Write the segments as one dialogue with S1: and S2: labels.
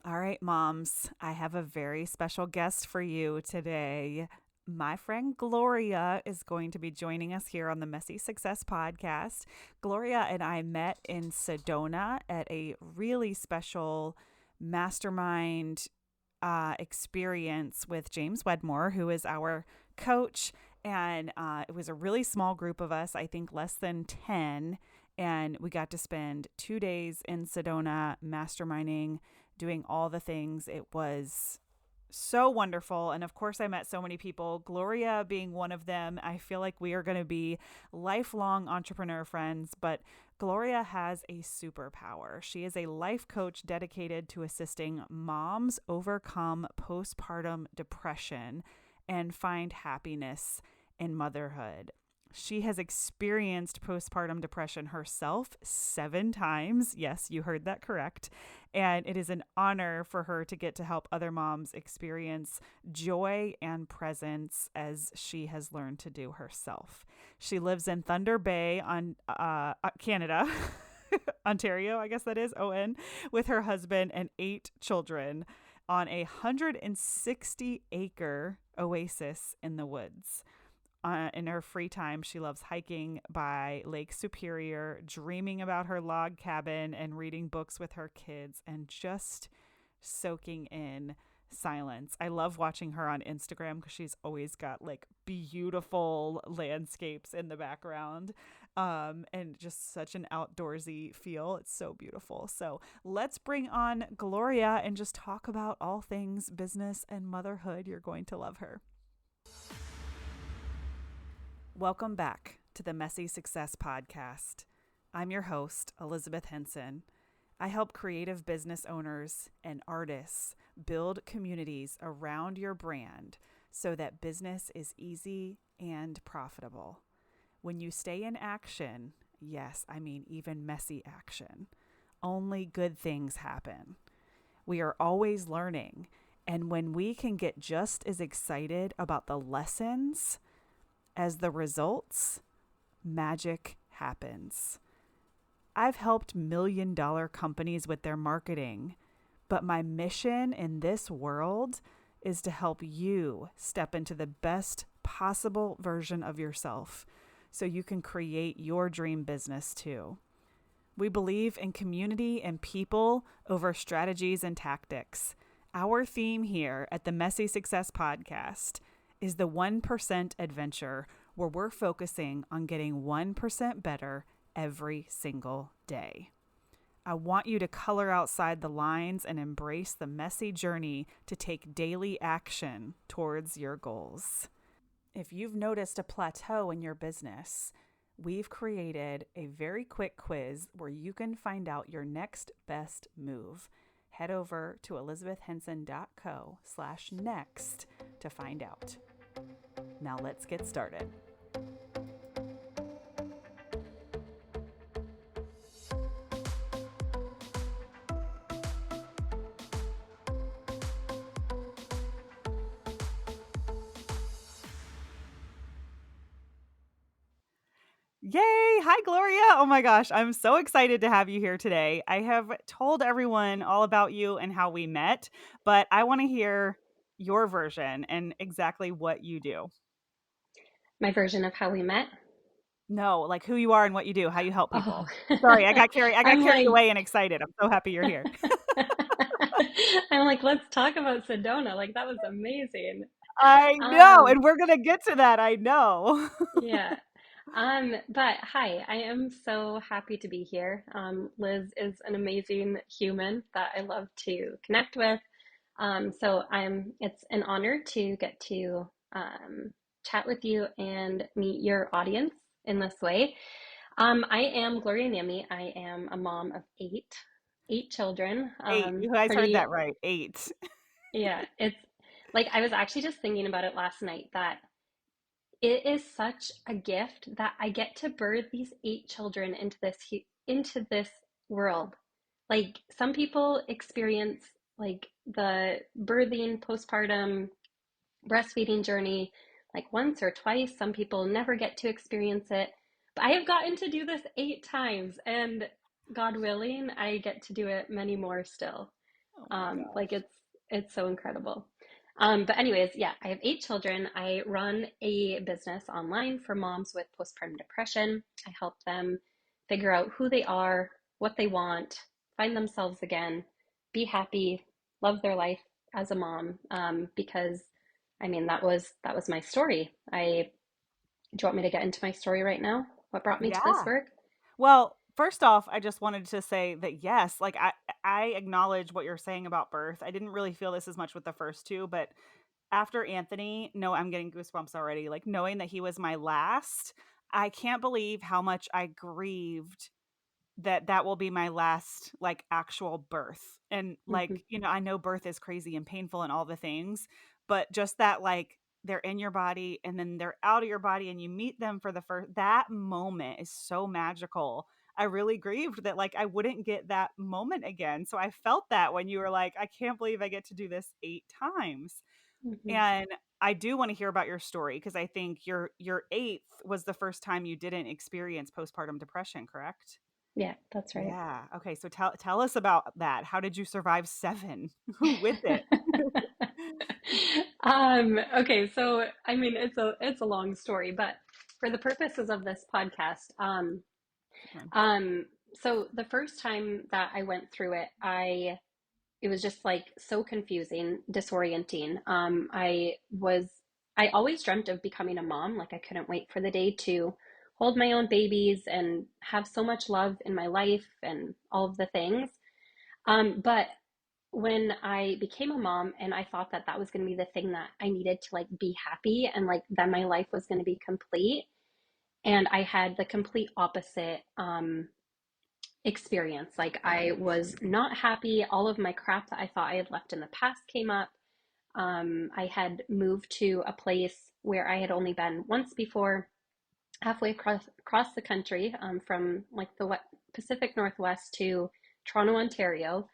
S1: All right, moms, I have a very special guest for you today. My friend Gloria is going to be joining us here on the Messy Success podcast. Gloria and I met in Sedona at a really special mastermind experience with James Wedmore, who is our coach. And it was a really small group of us, I think less than 10. And we got to spend 2 days in Sedona masterminding, doing all the things. It was so wonderful. And of course, I met so many people, Gloria being one of them. I feel like we are going to be lifelong entrepreneur friends, but Gloria has a superpower. She is a life coach dedicated to assisting moms overcome postpartum depression and find happiness in motherhood. She has experienced postpartum depression herself 7 times. Yes, you heard that correct. And it is an honor for her to get to help other moms experience joy and presence as she has learned to do herself. She lives in Thunder Bay on Canada, Ontario, I guess that is, ON, with her husband and 8 children on a 160-acre oasis in the woods. In her free time, she loves hiking by Lake Superior, dreaming about her log cabin and reading books with her kids and just soaking in silence. I love watching her on Instagram because she's always got like beautiful landscapes in the background and just such an outdoorsy feel. It's so beautiful. So let's bring on Gloria and just talk about all things business and motherhood. You're going to love her. Welcome back to the Messy Success Podcast. I'm your host, Elizabeth Henson. I help creative business owners and artists build communities around your brand so that business is easy and profitable. When you stay in action, yes, I mean even messy action, only good things happen. We are always learning, and when we can get just as excited about the lessons as the results, magic happens. I've helped million-dollar companies with their marketing, but my mission in this world is to help you step into the best possible version of yourself so you can create your dream business too. We believe in community and people over strategies and tactics. Our theme here at the Messy Success Podcast is the 1% adventure, where we're focusing on getting 1% better every single day. I want you to color outside the lines and embrace the messy journey to take daily action towards your goals. If you've noticed a plateau in your business, we've created a very quick quiz where you can find out your next best move. Head over to elizabethhenson.co/next to find out. Now let's get started. Yay! Hi, Gloria. Oh my gosh, I'm so excited to have you here today. I have told everyone all about you and how we met, but I want to hear your version and exactly what you do.
S2: My version of how we met.
S1: No, like who you are and what you do, how you help
S2: Oh,
S1: people. Sorry, I got
S2: I'm
S1: carried
S2: like,
S1: away and excited. I'm so happy you're here.
S2: I'm like, let's talk about Sedona. Like, that was amazing.
S1: I know,
S2: Um,
S1: and we're gonna get to that. I know.
S2: yeah. But hi, I am so happy to be here. Liz is an amazing human that I love to connect with. It's an honor to get to chat with you and meet your audience in this way. I am Gloria Niemi. I am a mom of eight children.
S1: 8. You guys heard
S2: Pretty,
S1: that right. 8.
S2: yeah, it's like I was actually just thinking about it last night that it is such a gift that I get to birth these 8 children into this world. Like some people experience like the birthing, postpartum, breastfeeding journey like once or twice. Some people never get to experience it. But I have gotten to do this 8 times, and God willing, I get to do it many more still.
S1: Oh my
S2: Like
S1: gosh.
S2: it's so incredible. But anyways, yeah, I have 8 children. I run a business online for moms with postpartum depression. I help them figure out who they are, what they want, find themselves again, be happy, love their life as a mom. Because I mean that was my story. Do you want me to get into my story right now? What brought me to this
S1: Yeah.
S2: work?
S1: Well, first off, I just wanted to say that yes, like I acknowledge what you're saying about birth. I didn't really feel this as much with the first two, but after Anthony, no, I'm getting goosebumps already. Like knowing that he was my last, I can't believe how much I grieved that will be my last like actual birth. And
S2: Hmm.
S1: like, I know birth is crazy and painful and all the things, but just that like they're in your body and then they're out of your body and you meet them for the first that moment is so magical. I really grieved that like I wouldn't get that moment again. So I felt that when you were like, I can't believe I get to do this 8 times.
S2: Hmm.
S1: And I do want to hear about your story because I think your eighth was the first time you didn't experience postpartum depression, correct?
S2: Yeah, that's right.
S1: Yeah. Okay. So tell us about that. How did you survive seven with it?
S2: Okay, so I mean it's a long story, but for the purposes of this podcast,
S1: Good one.
S2: um, so the first time that I went through it, it was just like so confusing, disorienting. I always dreamt of becoming a mom. Like I couldn't wait for the day to hold my own babies and have so much love in my life and all of the things. But when I became a mom and I thought that that was going to be the thing that I needed to like be happy and like then my life was going to be complete. And I had the complete opposite experience. Like I was not happy. All of my crap that I thought I had left in the past came up. I had moved to a place where I had only been once before, halfway across the country, from like the Pacific Northwest to Toronto, Ontario.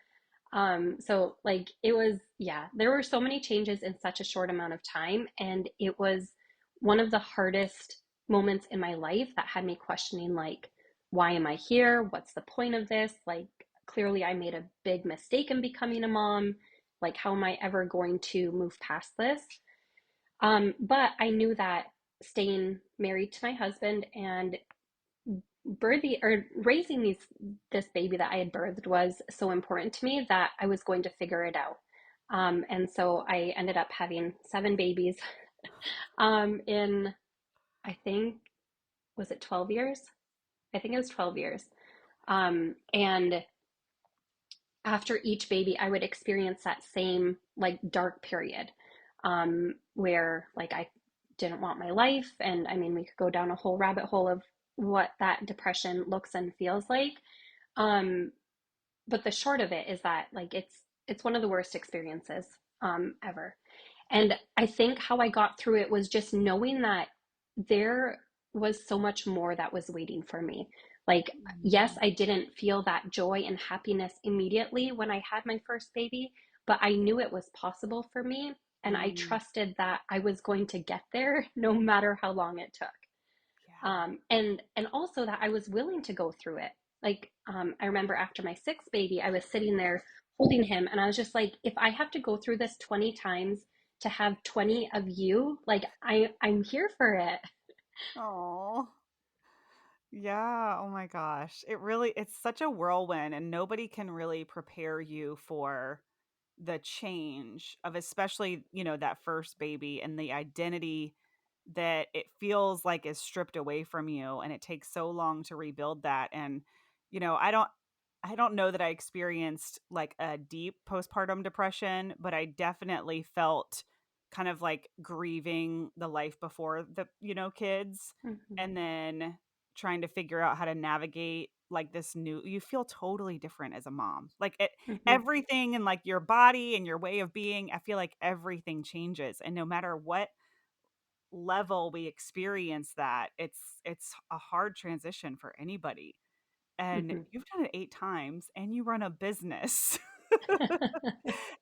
S2: So like it was, yeah, there were so many changes in such a short amount of time, and it was one of the hardest moments in my life that had me questioning like, why am I here? What's the point of this? Like clearly I made a big mistake in becoming a mom. Like how am I ever going to move past this? But I knew that staying married to my husband and birthing or raising this baby that I had birthed was so important to me that I was going to figure it out. And so I ended up having 7 babies in I think was it 12 years? I think it was 12 years. And after each baby, I would experience that same like dark period where like I didn't want my life. And I mean, we could go down a whole rabbit hole of what that depression looks and feels like. Um, but the short of it is that like it's one of the worst experiences ever. And I think how I got through it was just knowing that there was so much more that was waiting for me. Like, yes,
S1: Mm,
S2: I didn't feel that joy and happiness immediately when I had my first baby, but I knew it was possible for me. And I
S1: mm,
S2: trusted that I was going to get there no matter how long it took.
S1: yeah.
S2: And also that I was willing to go through it. Like I remember after my sixth baby, I was sitting there holding him, and I was just like, if I have to go through this 20 times to have 20 of you, like I'm here for it.
S1: Oh. Yeah, oh my gosh. It's such a whirlwind and nobody can really prepare you for the change of especially, that first baby and the identity that it feels like is stripped away from you and it takes so long to rebuild that. And you know, I don't know that I experienced like a deep postpartum depression, but I definitely felt kind of like grieving the life before the, kids,
S2: Hmm.
S1: and then trying to figure out how to navigate like this new you feel totally different as a mom. Like
S2: Hmm.
S1: everything and like your body and your way of being, I feel like everything changes and no matter what level we experience that, it's a hard transition for anybody. And
S2: Hmm.
S1: you've done it 8 times and you run a business.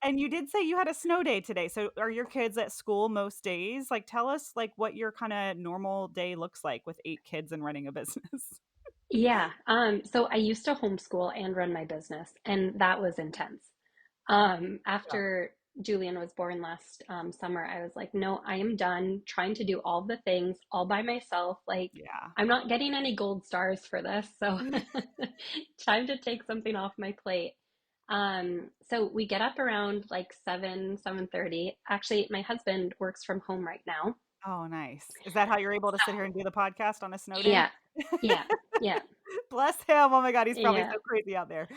S1: And you did say you had a snow day today. So are your kids at school most days? Like tell us like what your kind of normal day looks like with 8 kids and running a business.
S2: Yeah. So I used to homeschool and run my business, and that was intense.
S1: Yeah.
S2: After Julian was born last summer, I was like, no, I am done trying to do all the things all by myself. Like,
S1: Yeah.
S2: I'm not getting any gold stars for this, so time to take something off my plate. So we get up around like 7:30. Actually, my husband works from home right now.
S1: Oh, nice. Is that how you're able to sit here and do the podcast on a snow day?
S2: Yeah, yeah, yeah,
S1: Bless him. Oh my God, he's probably
S2: yeah.
S1: so crazy out there.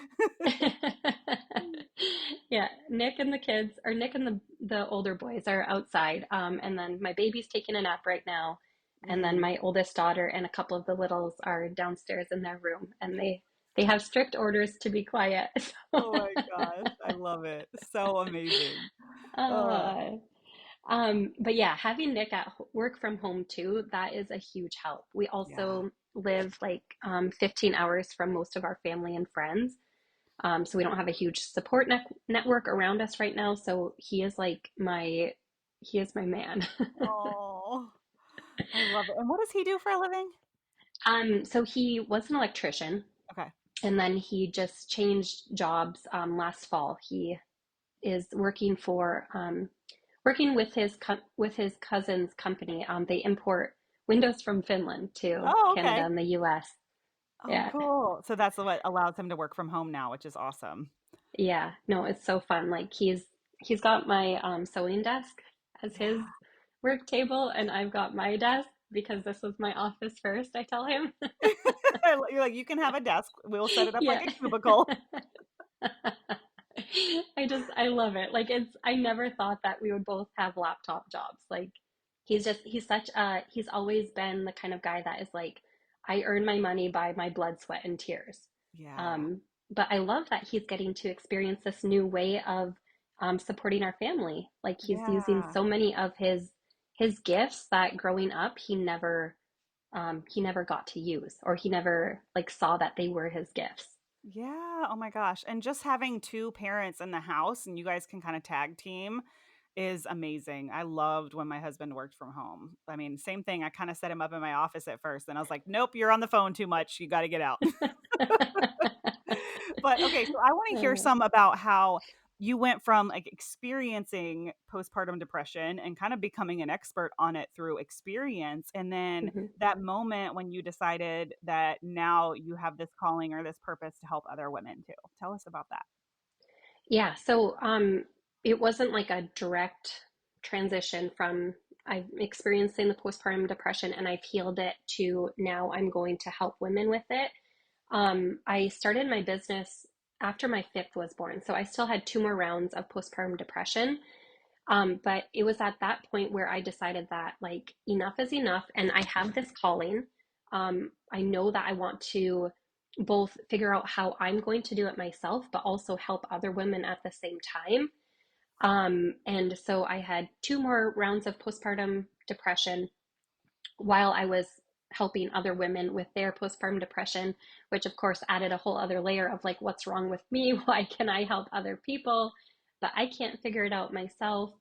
S2: Yeah, Nick and the kids, or Nick and the older boys are outside. And then my baby's taking a nap right now. And then
S1: Mhm.
S2: my oldest daughter and a couple of the littles are downstairs in their room, and they have strict orders to be quiet.
S1: Oh my gosh, I love it. So amazing. Uh,
S2: uh, but yeah, having Nick at work from home too, that is a huge help. We
S1: yeah.
S2: also live like 15 hours from most of our family and friends. So we don't have a huge support network around us right now. So he is my man.
S1: Oh, I love it. And what does he do for a living?
S2: So he was an electrician,
S1: Okay.
S2: and then he just changed jobs last fall. He is working with with his cousin's company. They import windows from Finland to
S1: Oh,
S2: Canada
S1: okay.
S2: and the U.S.
S1: Oh,
S2: Yeah,
S1: cool. So that's what allows him to work from home now, which is awesome.
S2: yeah. No, it's so fun. Like he's got my sewing desk as his
S1: Yeah.
S2: work table, and I've got my desk because this was my office first, I tell him.
S1: You're like, you can have a desk. We'll set it up like
S2: Yeah.
S1: a cubicle.
S2: I love it. Like I never thought that we would both have laptop jobs. Like he's always been the kind of guy that is like, I earn my money by my blood, sweat, and tears.
S1: Yeah.
S2: Um, but I love that he's getting to experience this new way of supporting our family. Like he's using
S1: Yeah.
S2: so many of his gifts that growing up he never got to use, or he never like saw that they were his gifts.
S1: Yeah. Oh my gosh. And just having two parents in the house and you guys can kind of tag team is amazing. I loved when my husband worked from home. I mean, same thing. I kind of set him up in my office at first, and I was like, nope, you're on the phone too much. You got to get out. But okay, so I want to hear
S2: Uh,
S1: some about how you went from like experiencing postpartum depression and kind of becoming an expert on it through experience. And then
S2: mhm.
S1: that moment when you decided that now you have this calling or this purpose to help other women too. Tell us about that.
S2: Yeah, so it wasn't like a direct transition from I'm experiencing the postpartum depression and I've healed it to now I'm going to help women with it. I started my business after my fifth was born, so I still had two more rounds of postpartum depression. But it was at that point where I decided that like enough is enough, and I have this calling. I know that I want to both figure out how I'm going to do it myself, but also help other women at the same time. And so I had two more rounds of postpartum depression while I was helping other women with their postpartum depression, which of course added a whole other layer of like, what's wrong with me? Why can I help other people? But I can't figure it out myself.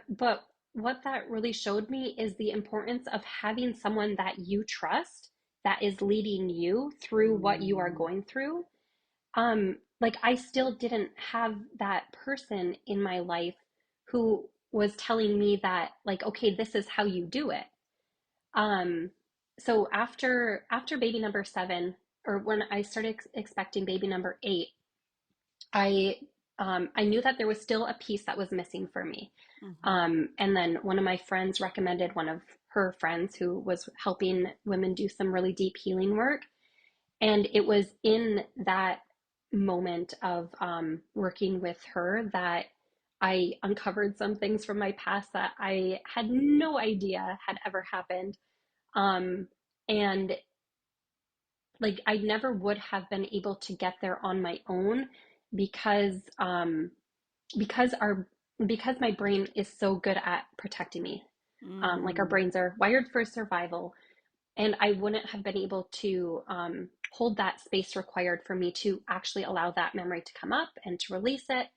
S2: But what that really showed me is the importance of having someone that you trust that is leading you through what you are
S1: Mm,
S2: going through. Like I still didn't have that person in my life who was telling me that like, okay, this is how you do it. Um, so after baby number seven, or when I started expecting baby number eight, I I knew that there was still a piece that was missing for me.
S1: mhm.
S2: And then one of my friends recommended one of her friends who was helping women do some really deep healing work. And it was in that moment of working with her that I uncovered some things from my past that I had no idea had ever happened. Um, and like I never would have been able to get there on my own because because our because my brain is so good at protecting me. Like our
S1: Mm,
S2: brains are wired for survival, and I wouldn't have been able to hold that space required for me to actually allow that memory to come up and to release it.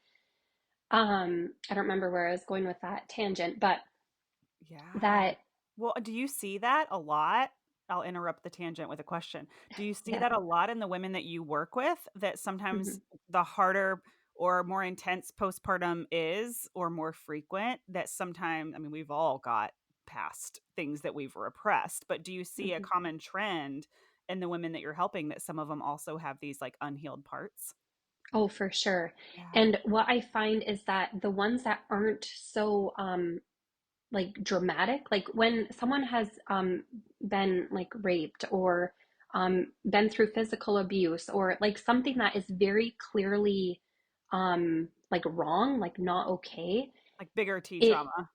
S2: I don't remember where I was going with that tangent, but
S1: yeah.
S2: that
S1: Well, do you see that a lot? I'll interrupt the tangent with a question. Do you see
S2: yeah.
S1: that a lot in the women that you work with, that
S2: Mm-hmm.
S1: sometimes the harder or more intense postpartum is, or more frequent, that sometimes, I mean, we've all got past things that we've repressed, but do you see a
S2: Mhm.
S1: common trend in the women that you're helping that some of them also have these like unhealed parts?
S2: Oh, for sure.
S1: Yeah.
S2: And what I find is that the ones that aren't so like dramatic, like when someone has been like raped or been through physical abuse or like something that is very clearly like wrong, like not okay,
S1: Like bigger T
S2: it
S1: trauma.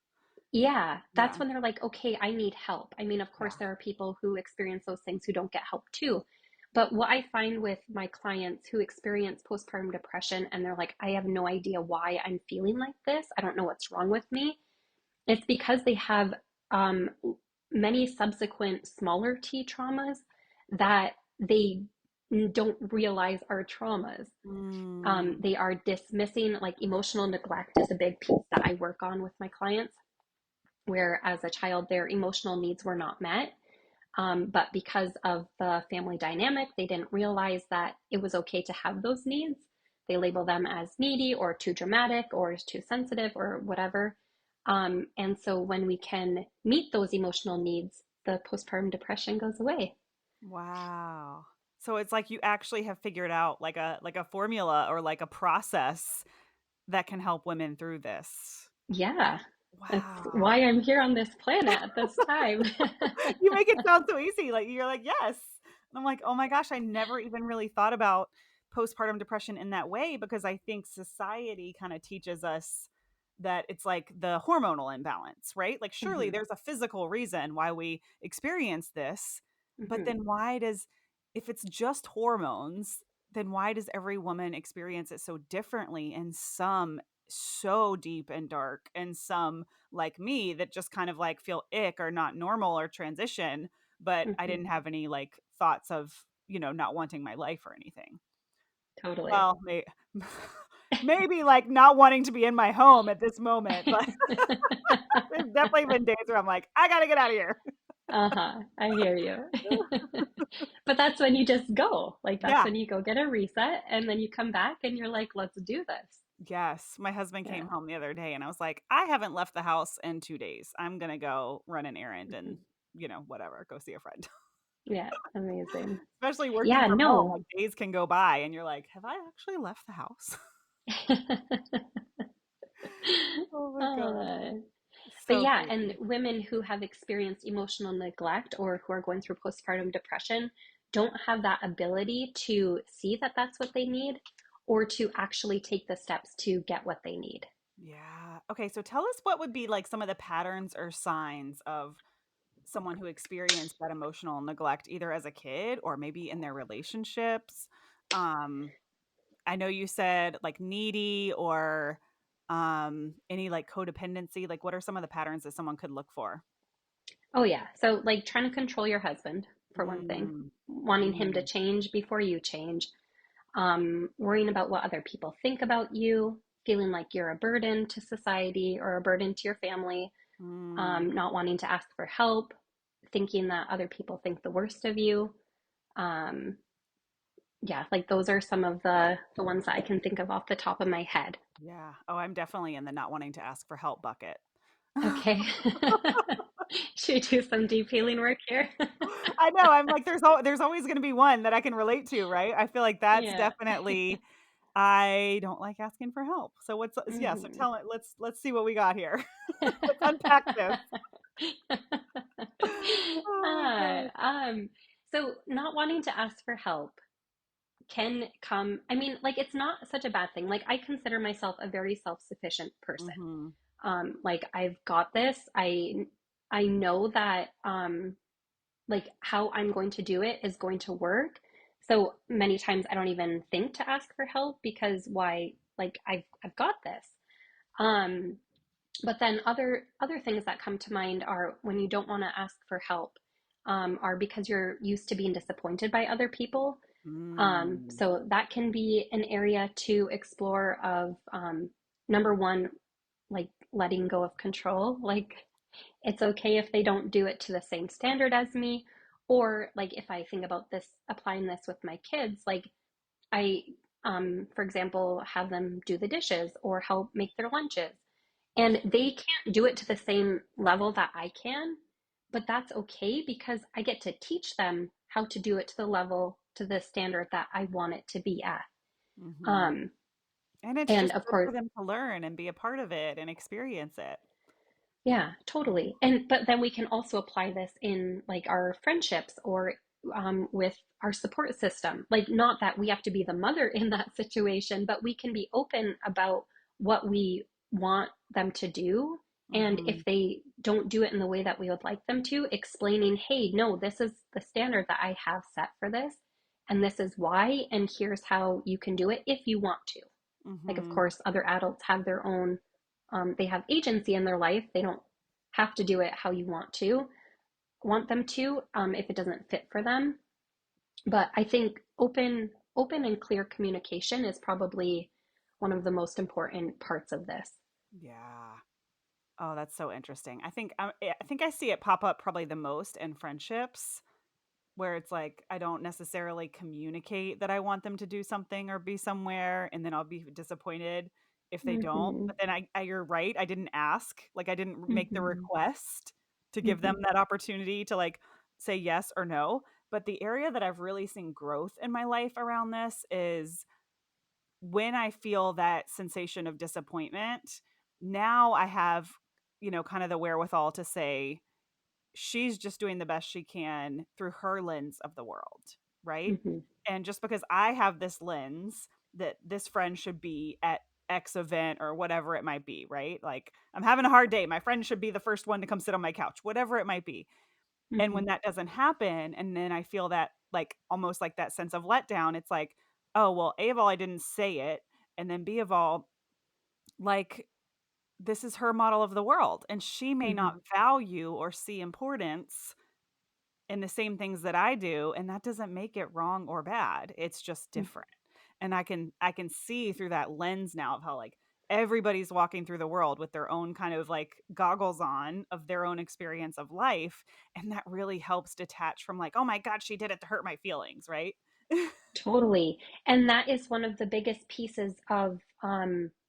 S2: yeah,
S1: Yeah.
S2: that's when they're like, okay, I need help. I mean, of course,
S1: Yeah.
S2: there are people who experience those things who don't get help too. But what I find with my clients who experience postpartum depression and they're like, I have no idea why I'm feeling like this, I don't know what's wrong with me, it's because they have um, many subsequent smaller T traumas that they don't realize are traumas.
S1: Mm.
S2: They are dismissing, like emotional neglect is a big piece that I work on with my clients, where as a child their emotional needs were not met. But because of the family dynamic, they didn't realize that it was okay to have those needs. They label them as needy or too dramatic or too sensitive or whatever. And so when we can meet those emotional needs, the postpartum depression goes away.
S1: Wow. So it's like you actually have figured out like a formula or like a process that can help women through this.
S2: Yeah, that's
S1: Wow.
S2: why I'm here on this planet at this time.
S1: You make it sound so easy. Like you're like, yes. And I'm like, oh my gosh, I never even really thought about postpartum depression in that way because I think society kind of teaches us that it's like the hormonal imbalance, right? Like, surely
S2: Hmm.
S1: there's a physical reason why we experience this, but
S2: Hmm.
S1: then why does, if it's just hormones, then why does every woman experience it so differently? And some so deep and dark, and some like me that just kind of like feel ick or not normal or transition, but I
S2: Hmm.
S1: didn't have any like thoughts of, not wanting my life or anything.
S2: Totally.
S1: Well, maybe like not wanting to be in my home at this moment, but there's definitely been days where I'm like, I gotta get out of here.
S2: Uh-huh. I hear you. But that's when you just go. Like that's
S1: Yeah.
S2: when you go get a reset and then you come back and you're like, let's do this.
S1: Yes. My husband
S2: Yeah.
S1: came home the other day and I was like, I haven't left the house in 2 days. I'm gonna go run an errand
S2: Mhm.
S1: and, whatever, go see a friend.
S2: Yeah. Amazing.
S1: Especially working
S2: Yeah,
S1: from home,
S2: no.
S1: like days can go by and you're like, have I actually left the house? Oh my gosh.
S2: Uh, but
S1: So
S2: yeah, and
S1: crazy.
S2: women who have experienced emotional neglect or who are going through postpartum depression don't have that ability to see that that's what they need or to actually take the steps to get what they need.
S1: Yeah. Okay, so tell us what would be like some of the patterns or signs of someone who experienced that emotional neglect either as a kid or maybe in their relationships. Um, I know you said like needy or any like codependency. Like what are some of the patterns that someone could look for?
S2: Oh, yeah. So, like, trying to control your husband, for one thing,
S1: Mm,
S2: wanting him to
S1: mm,
S2: change before you change, worrying about what other people think about you, feeling like you're a burden to society or a burden to your family,
S1: mm.
S2: not wanting to ask for help, thinking that other people think the worst of you. Um, yeah, like those are some of the ones that I can think of off the top of my head.
S1: Yeah. Oh, I'm definitely in the not wanting to ask for help bucket.
S2: Okay. Should we do some deep healing work here?
S1: I know. I'm like, there's always going to be one that I can relate to, right? I feel like that's
S2: Yeah.
S1: definitely. I don't like asking for help. So yeah. So
S2: Hmm.
S1: let's see what we got here. Let's unpack this. Oh my
S2: Uh,
S1: god.
S2: um, so not wanting to ask for help can come, I mean, like it's not such a bad thing. Like I consider myself a very self-sufficient person.
S1: Mm-hmm.
S2: Like I've got this. I know that like how I'm going to do it is going to work. So many times I don't even think to ask for help because why, like I've got this. Um, but then other things that come to mind are when you don't want to ask for help, are because you're used to being disappointed by other people.
S1: Mm.
S2: So that can be an area to explore of number one, like letting go of control. Like it's okay if they don't do it to the same standard as me. Or like if I think about this, applying this with my kids, like I for example, have them do the dishes or help make their lunches. And they can't do it to the same level that I can, but that's okay because I get to teach them how to do it to the level, to the standard that I want it to be at.
S1: Hmm.
S2: Um,
S1: And it's
S2: and
S1: just
S2: of
S1: good
S2: course,
S1: for them to learn and be a part of it and experience it.
S2: yeah, totally. And but then we can also apply this in like our friendships or with our support system. Like, not that we have to be the mother in that situation, but we can be open about what we want them to do. And
S1: Hmm.
S2: if they don't do it in the way that we would like them to, explaining, hey, no, this is the standard that I have set for this, and this is why, and here's how you can do it if you want to. Like, of
S1: Hmm.
S2: course, other adults have their own, they have agency in their life. They don't have to do it how you want them to, if it doesn't fit for them. But I think open and clear communication is probably one of the most important parts of this.
S1: Yeah. Oh, that's so interesting. I think I see it pop up probably the most in friendships where it's like I don't necessarily communicate that I want them to do something or be somewhere, and then I'll be disappointed if they don't.
S2: Mm-hmm.
S1: But then you're right, I didn't ask. Like I didn't make the
S2: Mm-hmm.
S1: request to give them
S2: Mm-hmm.
S1: that opportunity to like say yes or no. But the area that I've really seen growth in my life around this is when I feel that sensation of disappointment. Now I have, kind of the wherewithal to say, she's just doing the best she can through her lens of the world, right?
S2: Mm-hmm.
S1: And just because I have this lens that this friend should be at X event or whatever it might be, right? Like I'm having a hard day. My friend should be the first one to come sit on my couch, whatever it might be. And
S2: Mm-hmm.
S1: when that doesn't happen, and then I feel that like almost like that sense of letdown, it's like, oh, well, A of all, I didn't say it. And then B of all, like this is her model of the world. And she may not
S2: Mm-hmm.
S1: value or see importance in the same things that I do, and that doesn't make it wrong or bad. It's just different. And I can see through that lens now of how like everybody's walking through the world with their own kind of like goggles on of their own experience of life, and that really helps detach from like, oh my god, she did it to hurt my feelings, right?
S2: Totally. And that is one of the biggest pieces of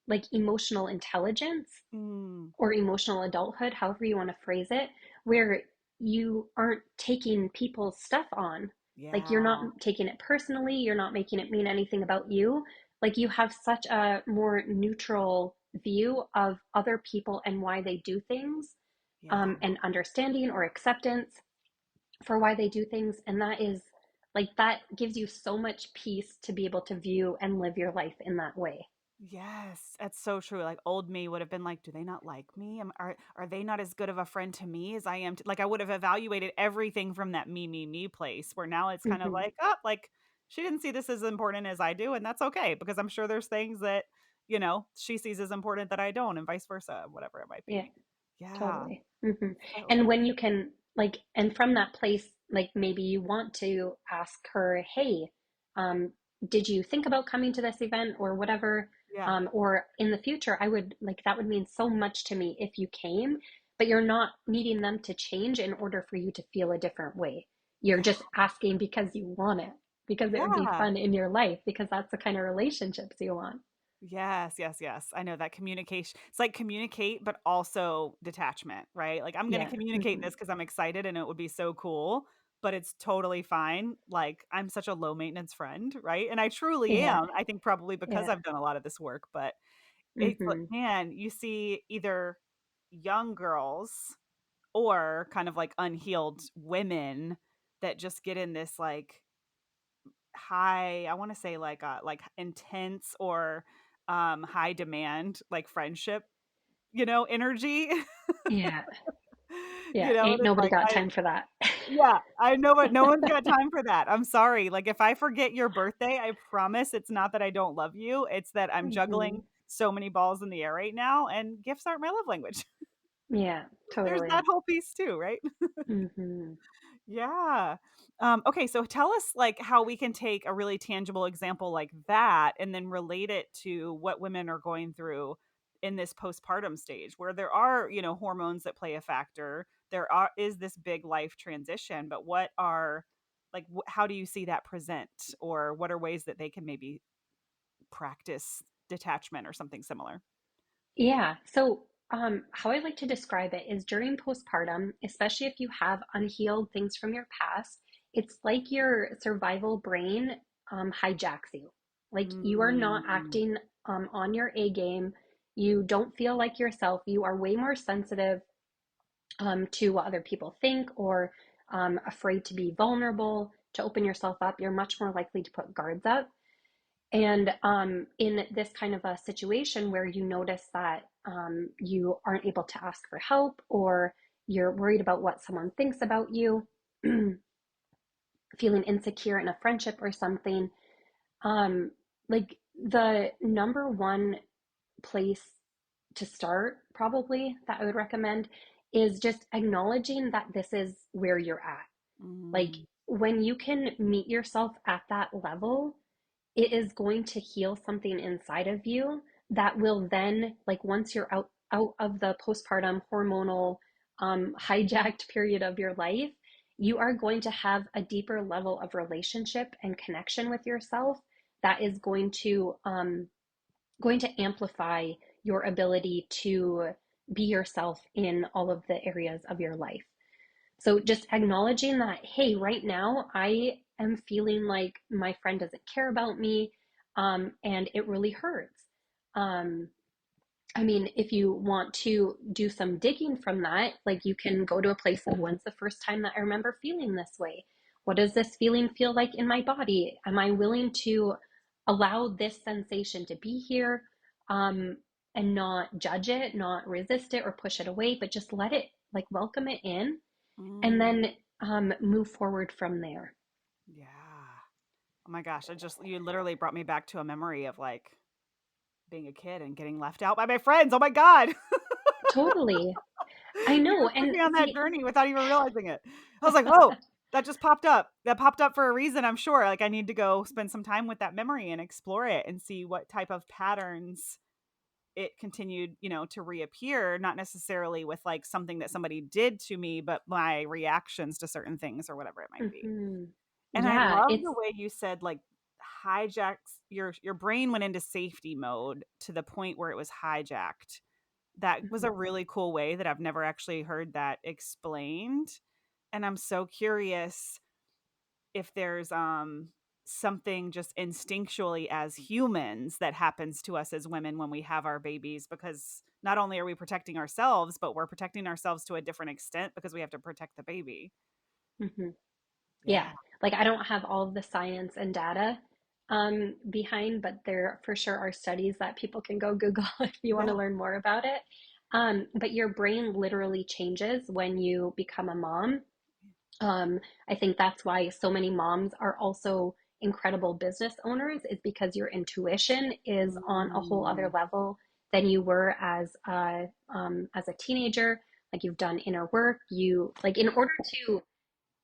S2: like emotional intelligence
S1: Mm,
S2: or emotional adulthood, however you want to phrase it, where you aren't taking people's stuff on. Like, you're not
S1: yeah,
S2: taking it personally, you're not making it mean anything about you. Like, you have such a more neutral view of other people and why they do things,
S1: yeah.
S2: and understanding or acceptance for why they do things. And that is like, that gives you so much peace to be able to view and live your life in that way.
S1: Yes, that's so true. Like old me would have been like, "Do they not like me? Are they not as good of a friend to me as I am?" Like I would have evaluated everything from that me place. Where now it's kind of
S2: Mm-hmm.
S1: like, "Oh, like she didn't see this as important as I do, and that's okay because I'm sure there's things that she sees as important that I don't, and vice versa, whatever it might
S2: Yeah.
S1: be." Yeah,
S2: Totally.
S1: so
S2: And when you can, like, and from that place, like maybe you want to ask her, hey, um, did you think about coming to this event or whatever?
S1: yeah,
S2: Or in the future, I would like, that would mean so much to me if you came, but you're not needing them to change in order for you to feel a different way. You're
S1: yeah,
S2: just asking because you want it, because it would be
S1: yeah.
S2: fun in your life, because that's the kind of relationships you want.
S1: Yes, yes, yes. I know that communication. It's like communicate, but also detachment, right? Like I'm going to
S2: Yeah.
S1: communicate this because I'm excited and it would be so cool, but it's totally fine. Like I'm such a low maintenance friend, right? And I truly
S2: Yeah.
S1: am. I think probably because
S2: Yeah.
S1: I've done a lot of this work, but it's like,
S2: hmm
S1: man, you see either young girls or kind of like unhealed women that just get in this like high, I want to say like intense or high demand like friendship, energy.
S2: Yeah. Yeah,
S1: And
S2: ain't
S1: it's
S2: nobody
S1: like
S2: got
S1: I
S2: time for that.
S1: yeah, I know, but no one's got time for that. I'm sorry. Like if I forget your birthday, I promise it's not that I don't love you. It's that I'm
S2: hmm
S1: juggling so many balls in the air right now and gifts aren't my love language.
S2: Yeah,
S1: There's that
S2: totally.
S1: whole piece too, right?
S2: hmm
S1: Yeah. Okay, so tell us like how we can take a really tangible example like that and then relate it to what women are going through in this postpartum stage where there are, hormones that play a factor. Is this big life transition, but what are like how do you see that present or what are ways that they can maybe practice detachment or something similar.
S2: Yeah. So, how I like to describe it is during postpartum, especially if you have unhealed things from your past, it's like your survival brain hijacks you. Like you are not
S1: Mm.
S2: acting on your A game. You don't feel like yourself. You are way more sensitive to what other people think or afraid to be vulnerable, to open yourself up. You're much more likely to put guards up. And in this kind of a situation where you notice that you aren't able to ask for help or you're worried about what someone thinks about you, feeling insecure in a friendship or something, um, like the number one place to start, probably that I would recommend, is just acknowledging that this is where you're at. Like
S1: Mm.
S2: when you can meet yourself at that level, it is going to heal something inside of you that will then, like once you're out of the postpartum hormonal hijacked period of your life, you are going to have a deeper level of relationship and connection with yourself that is going to amplify your ability to be yourself in all of the areas of your life. So just acknowledging that, hey, right now I am feeling like my friend doesn't care about me, and it really hurts. Um, I mean, if you want to do some digging from that, like you can go to a place of when's the first time that I remember feeling this way? What does this feeling feel like in my body? Am I willing to allow this sensation to be here, um, and not judge it, not resist it or push it away, but just let it, like, welcome it in and
S1: Mm.
S2: then move forward from there.
S1: Yeah. Oh my gosh, you literally brought me back to a memory of like being a kid and getting left out by my friends. Oh my God.
S2: Totally. I
S1: You
S2: know.
S1: just took
S2: And
S1: me on that
S2: see,
S1: journey without even realizing it. I was like, "Whoa, that just popped up. That popped up for a reason, I'm sure." Like I need to go spend some time with that memory and explore it and see what type of patterns it continued, to reappear, not necessarily with like something that somebody did to me, but my reactions to certain things or whatever it might be.
S2: mhm.
S1: And I
S2: Yeah,
S1: love
S2: it's
S1: the way you said like hijacks your brain went into safety mode to the point where it was hijacked. That was a
S2: mhm.
S1: really cool way that I've never actually heard that explained. And I'm so curious if there's something just instinctually as humans that happens to us as women when we have our babies, because not only are we protecting ourselves, but we're protecting ourselves to a different extent because we have to protect the baby.
S2: Mhm.
S1: Yeah.
S2: Yeah, like I don't have all of the science and data behind, but there for sure are studies that people can go Google if you want
S1: Yeah.
S2: to learn more about it. But your brain literally changes when you become a mom. I think that's why so many moms are also incredible business owners, is because your intuition is on a whole other
S1: Mm.
S2: level than you were as a teenager. Like you've done inner work, you like in order to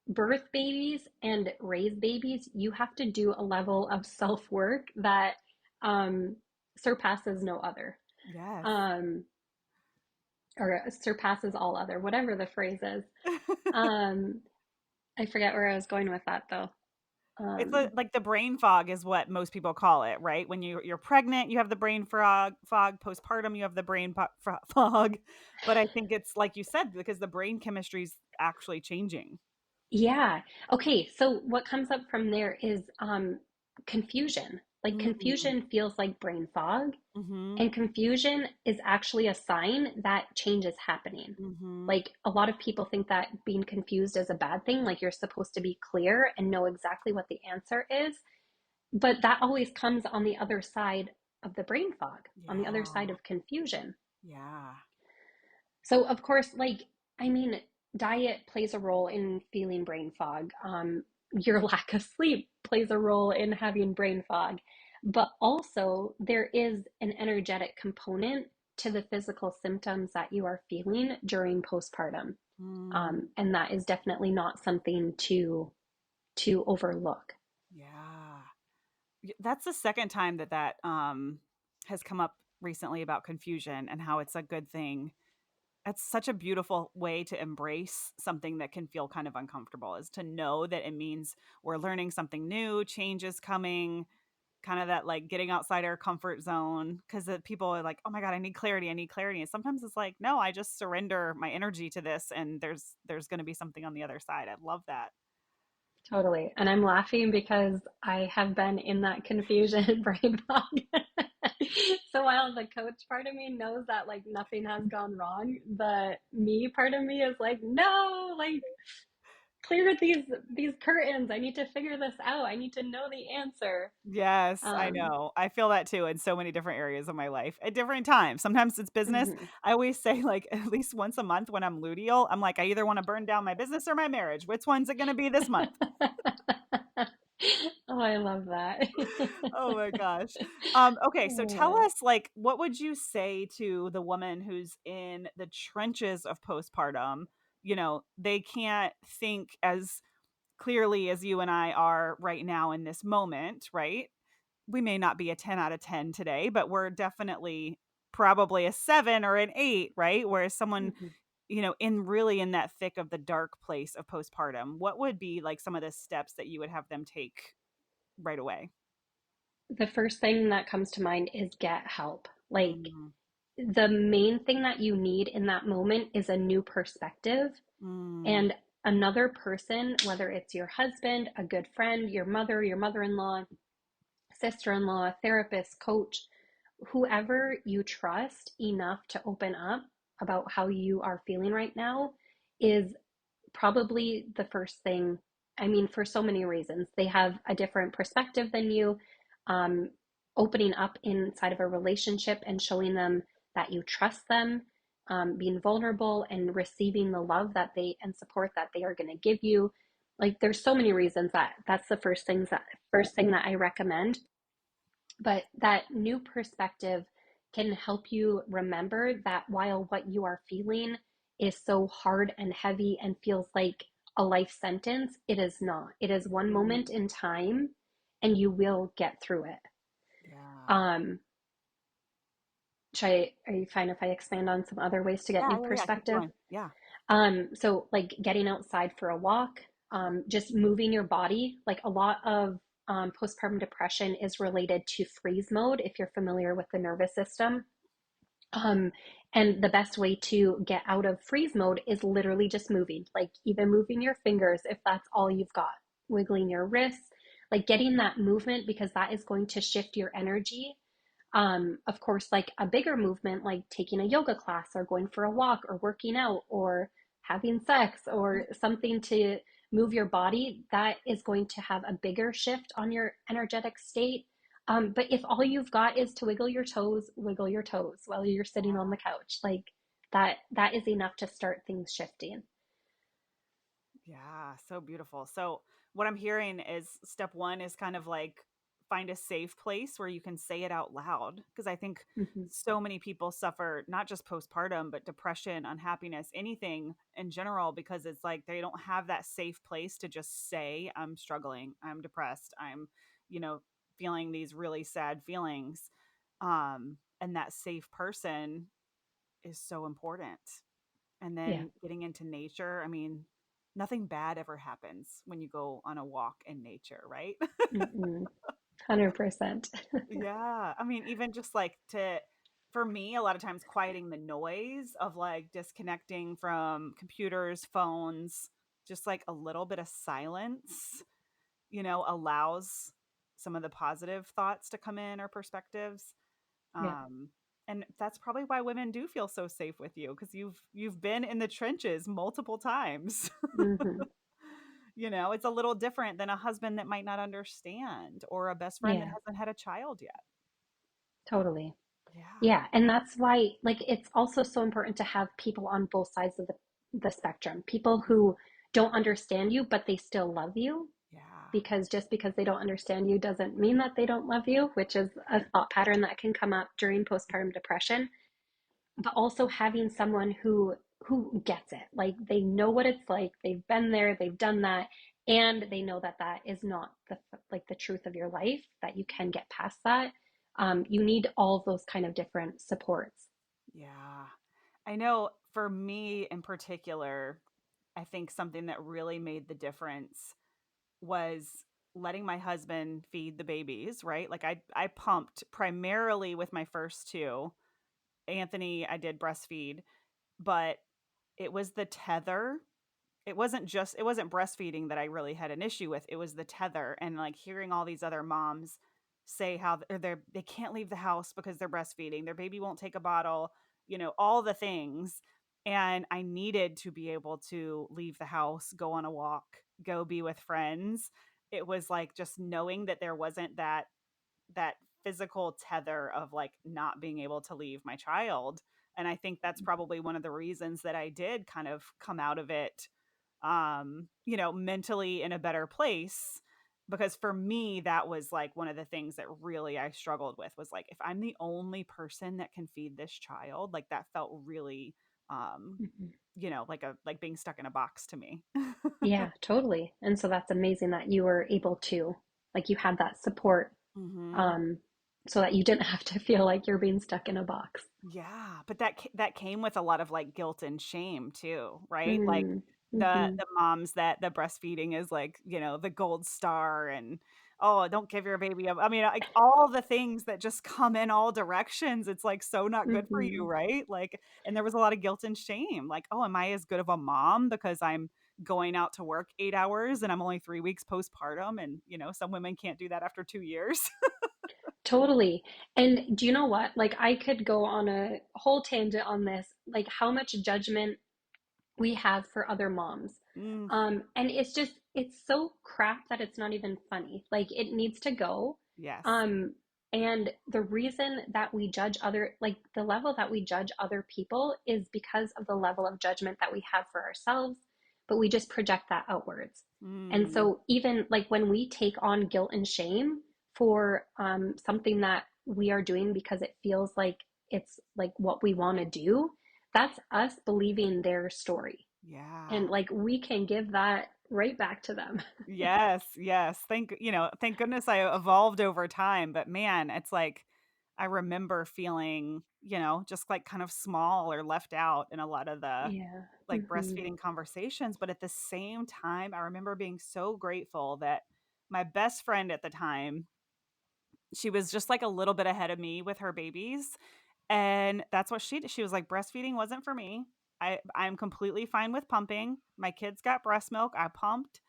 S2: birth babies and raise babies, you have to do a level of self work that um, surpasses no other,
S1: Yes.
S2: um, or surpasses all other, whatever the phrase is. Um, I forget where I was going with that though.
S1: It's
S2: Um,
S1: like the brain fog is what most people call it, right? When you're pregnant, you have the brain fog. Postpartum, you have the fog. But I think it's like you said, because the brain chemistry is actually changing.
S2: yeah. Okay. So what comes up from there is confusion. Like
S1: Mm.
S2: confusion feels like brain fog.
S1: Mhm.
S2: And confusion is actually a sign that change is happening.
S1: Mhm.
S2: Like a lot of people think that being confused is a bad thing, like you're supposed to be clear and know exactly what the answer is. But that always comes on the other side of the brain fog, on the other side
S1: Yeah.
S2: of confusion.
S1: Yeah.
S2: So, of course, like, I mean, diet plays a role in feeling brain fog. Your lack of sleep plays a role in having brain fog. But also, there is an energetic component to the physical symptoms that you are feeling during postpartum.
S1: Mm.
S2: And that is definitely not something to overlook.
S1: Yeah. That's the second time that has come up recently about confusion and how it's a good thing. That's such a beautiful way to embrace something that can feel kind of uncomfortable, is to know that it means we're learning something new, change is coming. kind of that like getting outside our comfort zone, because people are like, oh my God, I need clarity. I need clarity. And sometimes it's like, no, I just surrender my energy to this, and there's going to be something on the other side. I love that.
S2: Totally. And I'm laughing because I have been in that confusion brain fog. So while the coach part of me knows that like nothing has gone wrong, the me part of me is like, no, like clear these curtains. I need to figure this out. I need to know the answer.
S1: Yes, I
S2: Um,
S1: know. I feel that too in so many different areas of my life at different times. Sometimes it's business.
S2: mhm.
S1: I always say, like, at least once a month when I'm luteal, I'm like, I either want to burn down my business or my marriage. Which one's it going to be this month?
S2: Oh, I love that.
S1: Oh my gosh. Okay, so tell
S2: Uh,
S1: us, like, what would you say to the woman who's in the trenches of postpartum? They can't think as clearly as you and I are right now in this moment, right? We may not be a 10 out of 10 today, but we're definitely probably a 7 or an 8, right? Whereas someone,
S2: mhm.
S1: in that thick of the dark place of postpartum, what would be like some of the steps that you would have them take right away?
S2: The first thing that comes to mind is get help. Like
S1: Mm,
S2: the main thing that you need in that moment is a new perspective
S1: mm,
S2: and another person, whether it's your husband, a good friend, your mother, your mother-in-law, sister-in-law, therapist, coach, whoever you trust enough to open up about how you are feeling right now is probably the first thing. I mean, for so many reasons. They have a different perspective than you. Um, Opening up inside of a relationship and showing them that you trust them, being vulnerable and receiving the love that they and support that they are going to give you. Like, there's so many reasons that that's the first thing that I recommend. But that new perspective can help you remember that while what you are feeling is so hard and heavy and feels like a life sentence, it is not. It is one
S1: mm,
S2: moment in time and you will get through it.
S1: yeah.
S2: Um, are you fine if I expand on some other ways to get
S1: Yeah,
S2: new
S1: yeah, yeah. Keep
S2: perspective?
S1: going. Yeah.
S2: So like getting outside for a walk, just moving your body. Like a lot of postpartum depression is related to freeze mode, if you're familiar with the nervous system. Um, and the best way to get out of freeze mode is literally just moving, like even moving your fingers if that's all you've got, wiggling your wrists, like getting that movement because that is going to shift your energy. Of course, like a bigger movement, like taking a yoga class or going for a walk or working out or having sex or something to move your body, that is going to have a bigger shift on your energetic state. But if all you've got is to wiggle your toes while you're sitting on the couch, like that is enough to start things shifting.
S1: Yeah, so beautiful. So, what I'm hearing is step one is kind of like find a safe place where you can say it out loud. Because I think
S2: Mm-hmm.
S1: so many people suffer not just postpartum, but depression, unhappiness, anything in general, because it's like they don't have that safe place to just say, I'm struggling, I'm depressed, I'm, you know, feeling these really sad feelings. And that safe person is so important. And
S2: Yeah.
S1: then getting into nature, I mean, nothing bad ever happens when you go on a walk in nature, right?
S2: Mm-mm. 100%.
S1: Yeah. I mean, even just like for me, a lot of times quieting the noise of like disconnecting from computers, phones, just like a little bit of silence, allows some of the positive thoughts to come in or perspectives.
S2: Yeah.
S1: Um, and that's probably why women do feel so safe with you, because you've been in the trenches multiple times.
S2: Mm-hmm.
S1: It's a little different than a husband that might not understand, or a best friend that
S2: Yeah.
S1: hasn't had a child yet.
S2: Totally.
S1: Yeah.
S2: Yeah, and that's why like it's also so important to have people on both sides of the spectrum. People who don't understand you, but they still love you
S1: Yeah.
S2: because just because they don't understand you doesn't mean that they don't love you, which is a thought pattern that can come up during postpartum depression. But also having someone who gets it. Like they know what it's like. They've been there, they've done that, and they know that that is not the truth of your life, that you can get past that. You need all of those kind of different supports.
S1: Yeah. I know for me in particular, I think something that really made the difference was letting my husband feed the babies, right? Like I pumped primarily with my first two. Anthony, I did breastfeed, but it was the tether. It wasn't breastfeeding that I really had an issue with. It was the tether and like hearing all these other moms say how they can't leave the house because they're breastfeeding. Their baby won't take a bottle, all the things. And I needed to be able to leave the house, go on a walk, go be with friends. It was like just knowing that there wasn't that physical tether of like not being able to leave my child. And I think that's probably one of the reasons that I did kind of come out of it mentally in a better place, because for me that was like one of the things that really I struggled with was like if I'm the only person that can feed this child, like that felt really
S2: Mhm.
S1: like being stuck in a box to me.
S2: Yeah, totally. And so that's amazing that you were able to, like, you had that support,
S1: Mhm.
S2: um, so that you didn't have to feel like you're being stuck in a box.
S1: Yeah, but that came with a lot of, like, guilt and shame too, right? Like,
S2: Mm,
S1: the
S2: hmm.
S1: moms that the breastfeeding is, like, the gold star and, "Oh, don't give your baby a," I mean, like, all the things that just come in all directions, it's, like, so not good for you,
S2: Hmm.
S1: right? Like, and there was a lot of guilt and shame, like, "Oh, am I as good of a mom because I'm going out to work 8 hours and I'm only 3 weeks postpartum?" And, some women can't do that after 2 years.
S2: Totally. And do you know what? Like, I could go on a whole tangent on this, like how much judgment we have for other moms.
S1: Mm,
S2: And it's so crap that it's not even funny. Like, it needs to go.
S1: yes.
S2: Um, and the reason that we judge other, like the level that we judge other people is because of the level of judgment that we have for ourselves, but we just project that outwards. And
S1: Mm,
S2: so, even like when we take on guilt and shame for something that we are doing because it feels like it's like what we want to do, that's us believing their story.
S1: yeah.
S2: And like we can give that right back to them.
S1: Yes, yes. Thank goodness I evolved over time, but man, it's like I remember feeling, just like kind of small or left out in a lot of the
S2: Yeah.
S1: like
S2: Hmm.
S1: breastfeeding conversations, but at the same time, I remember being so grateful that my best friend at the time, she was just like a little bit ahead of me with her babies, and that's what she did. She was like breastfeeding wasn't for me. I'm completely fine with pumping. My kids got breast milk. I pumped,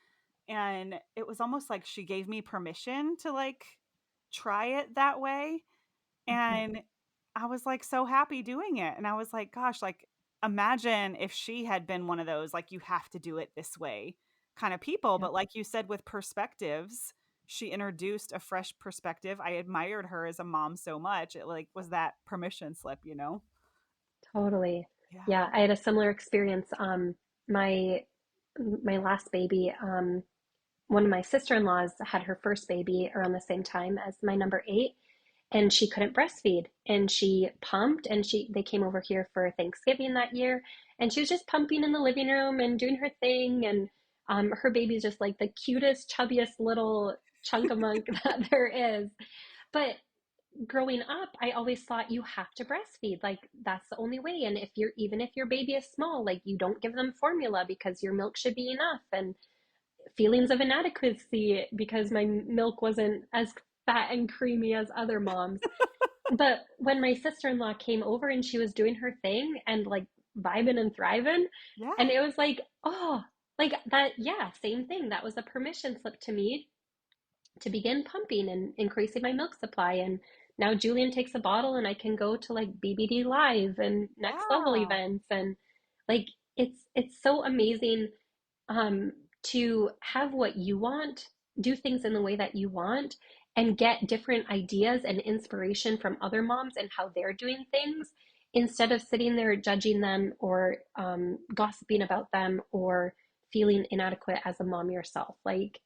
S1: and it was almost like she gave me permission to like try it that way.
S2: Hmm.
S1: And I was like so happy doing it. And I was like, gosh, like imagine if she had been one of those like you have to do it this way kind of people.
S2: Yep.
S1: But like you said, with perspectives, she introduced a fresh perspective. I admired her as a mom so much. It like was that permission slip.
S2: Totally.
S1: Yeah.
S2: Yeah, I had a similar experience. My my last baby, one of my sister-in-laws had her first baby around the same time as my number eight, and she couldn't breastfeed, and she pumped, and they came over here for Thanksgiving that year, and she was just pumping in the living room and doing her thing, and her baby's just like the cutest, chubbiest little chunk of munk that there is. But growing up, I always thought you have to breastfeed. Like, that's the only way. And even if your baby is small, like, you don't give them formula because your milk should be enough. And feelings of inadequacy because my milk wasn't as fat and creamy as other moms. But when my sister-in-law came over and she was doing her thing and like vibing and thriving, and
S1: Yeah.
S2: it was like, oh, like that, yeah, same thing. That was a permission slip to me to begin pumping and increasing my milk supply. And now Julian takes a bottle and I can go to like BBD Live and next level
S1: Yeah.
S2: events. And like it's so amazing um, to have what you want, do things in the way that you want, and get different ideas and inspiration from other moms and how they're doing things instead of sitting there judging them or gossiping about them or feeling inadequate as a mom yourself. Like,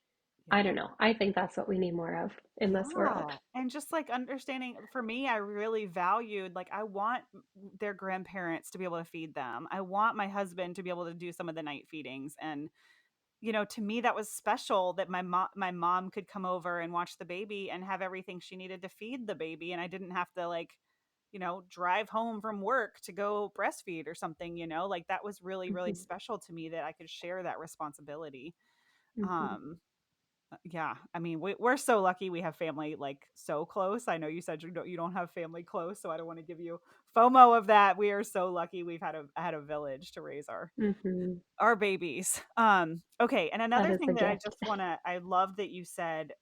S2: I
S1: Yeah.
S2: don't know. I think that's what we need more of in this world.
S1: Yeah, and just, like, understanding for me, I really valued like, I want their grandparents to be able to feed them. I want my husband to be able to do some of the night feedings, and, to me, that was special that my mom could come over and watch the baby and have everything she needed to feed the baby, and I didn't have to, like, drive home from work to go breastfeed or something, like, that was really, really
S2: Hmm.
S1: special to me that I could share that responsibility.
S2: Hmm.
S1: Um Yeah. I mean, we're so lucky we have family like so close. I know you said you don't have family close, so I don't want to give you FOMO of that. We are so lucky we've had a village to raise
S2: Hmm.
S1: our babies. Okay, and
S2: That
S1: another
S2: is a
S1: thing that
S2: gift.
S1: I love that you said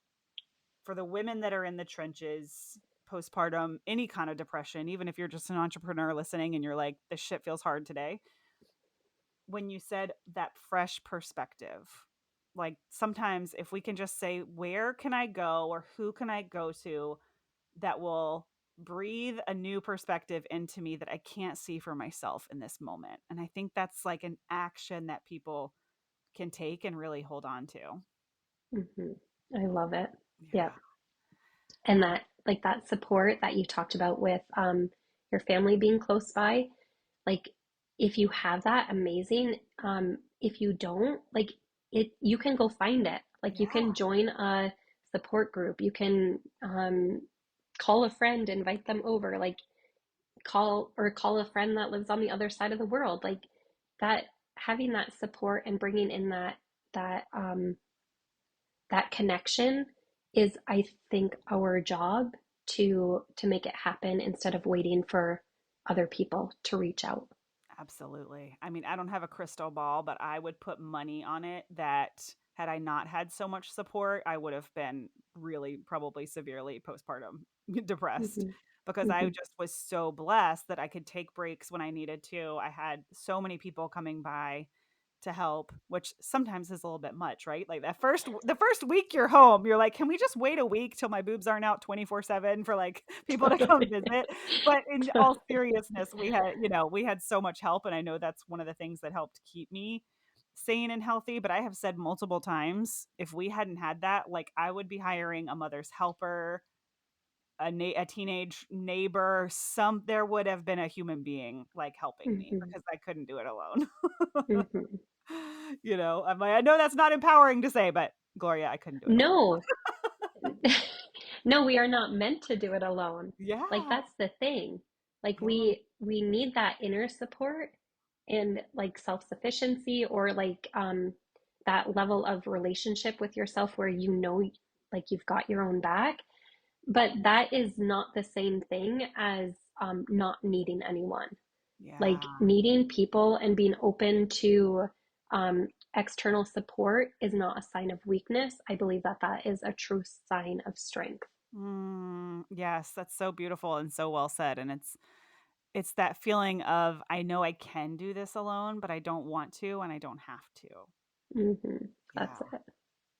S1: for the women that are in the trenches, postpartum, any kind of depression, even if you're just an entrepreneur listening and you're like, this shit feels hard today, when you said that fresh perspective, like sometimes if we can just say, where can I go or who can I go to that will breathe a new perspective into me that I can't see for myself in this moment. And I think that's like an action that people can take and really hold on to.
S2: Hmm. I love it. Yeah.
S1: Yeah.
S2: And that, like, that support that you talked about with your family being close by, like, if you have that, amazing. If you don't, like, you can go find it. Like, you
S1: Yeah.
S2: can join a support group. You can call a friend, invite them over, like, call a friend that lives on the other side of the world. Like, that, having that support and bringing in that that connection is, I think, our job to make it happen instead of waiting for other people to reach out.
S1: Absolutely. I mean, I don't have a crystal ball, but I would put money on it that had I not had so much support, I would have been really probably severely postpartum depressed
S2: Hmm.
S1: because I
S2: Hmm.
S1: just was so blessed that I could take breaks when I needed to. I had so many people coming by to help, which sometimes is a little bit much, right? Like the first week you're home, you're like, can we just wait a week till my boobs aren't out 24/7 for like people to come
S2: Totally.
S1: visit? But in all
S2: Totally.
S1: seriousness, we had so much help, and I know that's one of the things that helped keep me sane and healthy. But I have said multiple times, if we hadn't had that, like I would be hiring a mother's helper, a teenage neighbor, some there would have been a human being like helping me
S2: Hmm.
S1: because I couldn't do it alone.
S2: Hmm.
S1: I'm like, I know that's not empowering to say, but Gloria, I couldn't do it alone.
S2: No, no, we are not meant to do it alone. Like,
S1: Yeah.
S2: that's the thing. Like,
S1: Yeah.
S2: we need that inner support and, like, self-sufficiency, or like that level of relationship with yourself where you know, like, you've got your own back. But that is not the same thing as not needing anyone. Like,
S1: Yeah.
S2: needing people and being open to um, external support is not a sign of weakness. I believe that that is a true sign of strength.
S1: Yes, that's so beautiful and so well said. And it's that feeling of I know I can do this alone, but I don't want to and I don't have to.
S2: Hmm.
S1: Yeah.
S2: That's it.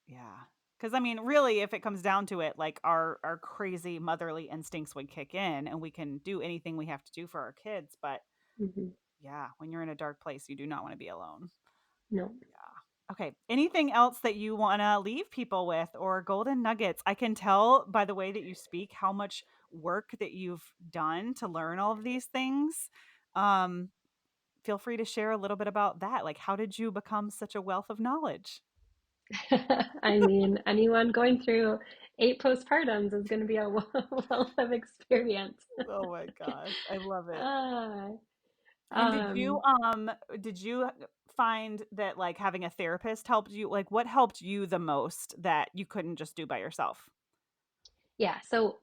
S1: Yeah. Because I mean, really, if it comes down to it, like our crazy motherly instincts would kick in and we can do anything we have to do for our kids. But
S2: Hmm.
S1: yeah, when you're in a dark place, you do not want to be alone.
S2: No.
S1: Yeah. Okay. Anything else that you want to leave people with or golden nuggets? I can tell by the way that you speak how much work that you've done to learn all of these things. Um, Feel free to share a little bit about that. Like, how did you become such a wealth of knowledge?
S2: I mean, anyone going through 8 postpartums is going to be a wealth of experience.
S1: Oh my gosh, I love it.
S2: Ah,
S1: And
S2: um,
S1: did you find that like having a therapist helped you? Like, what helped you the most that you couldn't just do by yourself?
S2: yeah. So,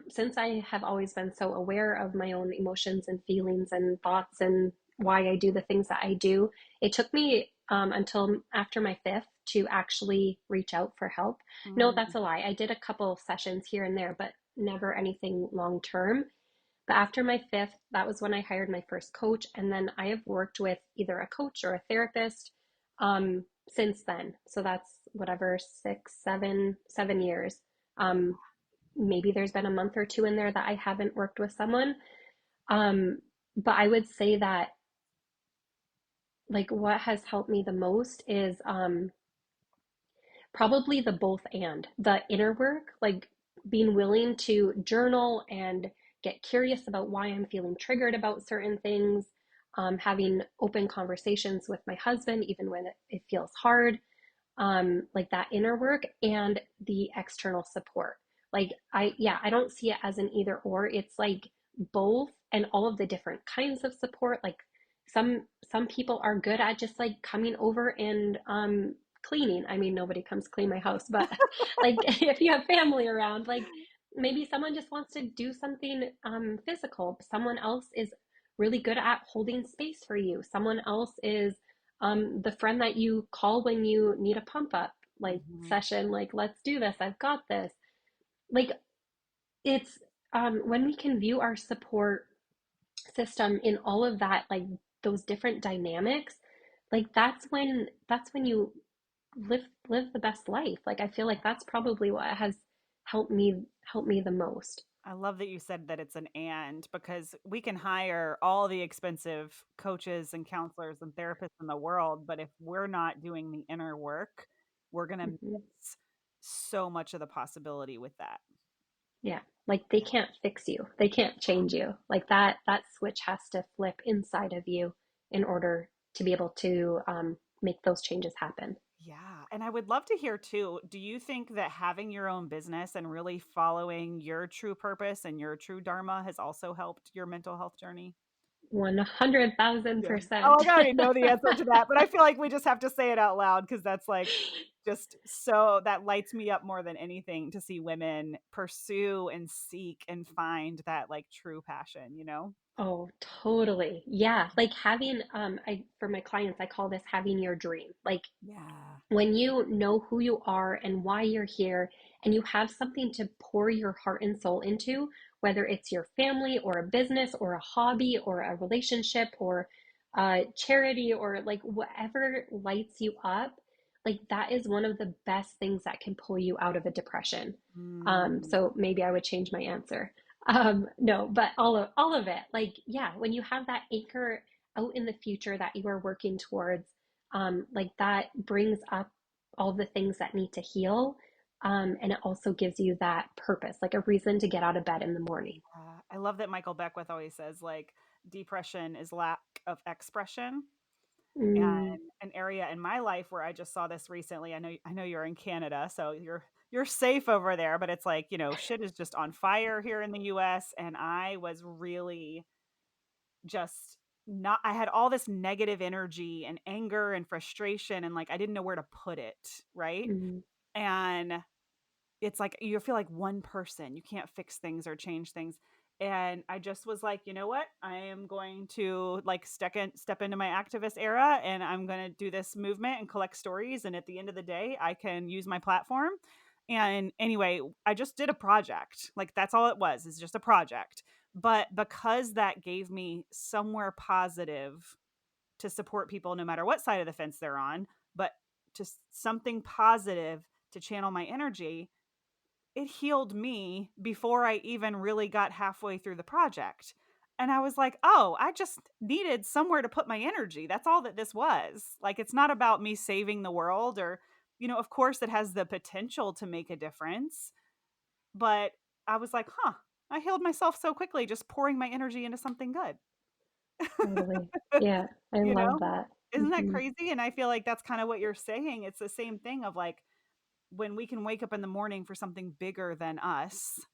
S2: since I have always been so aware of my own emotions and feelings and thoughts and why I do the things that I do, it took me until after my fifth to actually reach out for help. No, that's
S1: Mm,
S2: a lie. I did a couple sessions here and there, but never anything long term. But after my fifth, that was when I hired my first coach. And then I have worked with either a coach or a therapist since then. So that's whatever, 7 years.
S1: yeah.
S2: Um, Maybe there's been a month or two in there that I haven't worked with someone. Um, but I would say that, like, what has helped me the most is probably the both and the inner work, like being willing to journal and get curious about why I'm feeling triggered about certain things, having open conversations with my husband, even when it feels hard, like that inner work and the external support. Like, yeah, I don't see it as an either or. It's like both, and all of the different kinds of support. Like, some people are good at just like coming over and cleaning. I mean, nobody comes clean my house, but like if you have family around, like maybe someone just wants to do something physical. Someone else is really good at holding space for you. Someone else is the friend that you call when you need a pump up like
S1: Mhm.
S2: session, like, let's do this, I've got this. Like it's when we can view our support system in all of that, like those different dynamics, like that's when you live the best life. Like I feel like that's probably what has helped me the most.
S1: I love that you said that it's an and because we can hire all the expensive coaches and counselors and therapists in the world, but if we're not doing the inner work, we're going to
S2: Mhm.
S1: miss so much of the possibility with that.
S2: Yeah, like they can't fix you, they can't change you. Like that switch has to flip inside of you in order to be able to make those changes happen.
S1: Yeah. And I would love to hear too. Do you think that having your own business and really following your true purpose and your true dharma has also helped your mental health journey?
S2: 100,000%.
S1: Yeah. Oh, I already know the answer to that, but I feel like we just have to say it out loud because that's like just so that lights me up more than anything to see women pursue and seek and find that like true passion, you know?
S2: Oh, totally. Yeah. Like having, I, for my clients, I call this having your dream. Like
S1: Yeah.
S2: when you know who you are and why you're here, and you have something to pour your heart and soul into, whether it's your family or a business or a hobby or a relationship or charity or like whatever lights you up, like that is one of the best things that can pull you out of a depression.
S1: Mm.
S2: So maybe I would change my answer. No, but all of it, like yeah, when you have that anchor out in the future that you are working towards, like that brings up all the things that need to heal. And it also gives you that purpose, like a reason to get out of bed in the morning.
S1: I love that Michael Beckwith always says like depression is lack of expression. And
S2: Mm,
S1: an area in my life where I just saw this recently. I know you're in Canada, so you're safe over there, but it's like, shit is just on fire here in the US and I was really just not I had all this negative energy and anger and frustration and like I didn't know where to put it, right?
S2: mm,
S1: And it's like you feel like one person. You can't fix things or change things. And I just was like, you know what? I am going to like step into my activist era and I'm going to do this movement and collect stories. And at the end of the day, I can use my platform. And anyway, I just did a project. Like that's all it was, is just a project. But because that gave me somewhere positive to support people no matter what side of the fence they're on, but just something positive to channel my energy, it healed me before I even really got halfway through the project. And I was like, oh, I just needed somewhere to put my energy. That's all that this was. Like, it's not about me saving the world or, of course, it has the potential to make a difference. But I was like, huh, I healed myself so quickly just pouring my energy into something good.
S2: totally. Yeah, I
S1: you
S2: love
S1: know,
S2: that.
S1: isn't that
S2: Hmm.
S1: crazy? And I feel like that's kind of what you're saying. It's the same thing of like when we can wake up in the morning for something bigger than us,